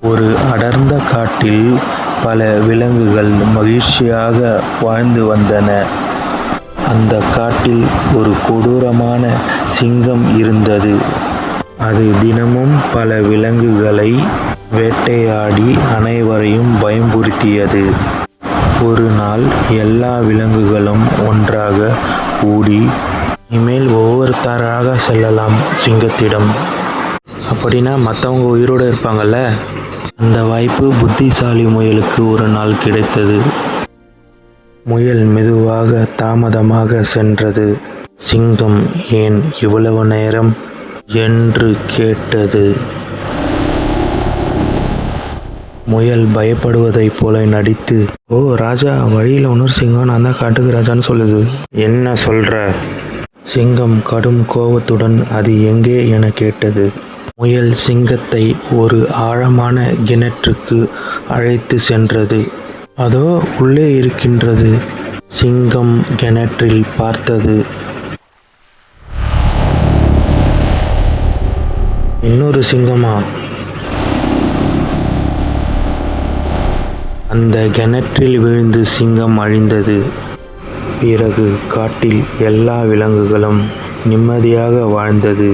ஒரு அடர்ந்த காட்டில் பல விலங்குகள் மகிழ்ச்சியாக வாழ்ந்து வந்தன. அந்த காட்டில் ஒரு கொடூரமான சிங்கம் இருந்தது. அது தினமும் பல விலங்குகளை வேட்டையாடி அனைவரையும் பயமுறுத்தியது. ஒரு நாள் எல்லா விலங்குகளும் ஒன்றாக கூடி, இனிமேல் ஒவ்வொருத்தராக செல்லலாம் சிங்கத்திடம். அப்படின்னா மற்றவங்க உயிரோடு இருப்பாங்கல்ல. அந்த வாய்ப்பு புத்திசாலி முயலுக்கு ஒரு நாள் கிடைத்தது. முயல் மெதுவாக தாமதமாக சென்றது. சிங்கம் ஏன் இவ்வளவு நேரம் என்று கேட்டது. முயல் பயப்படுவதைப் போல நடித்து, ஓ ராஜா, வழியில் இன்னொரு சிங்கம், நான் தான் காட்டுக்கு ராஜான்னு சொல்லுது. என்ன சொல்ற? சிங்கம் கடும் கோபத்துடன் அது எங்கே என கேட்டது. முயல் சிங்கத்தை ஒரு ஆழமான கிணற்றுக்கு அழைத்து சென்றது. அதோ உள்ளே இருக்கின்றது. சிங்கம் கிணற்றில் பார்த்தது. இன்னொரு சிங்கமா? அந்த கிணற்றில் விழுந்து சிங்கம் அழிந்தது. பிறகு காட்டில் எல்லா விலங்குகளும் நிம்மதியாக வாழ்ந்தது.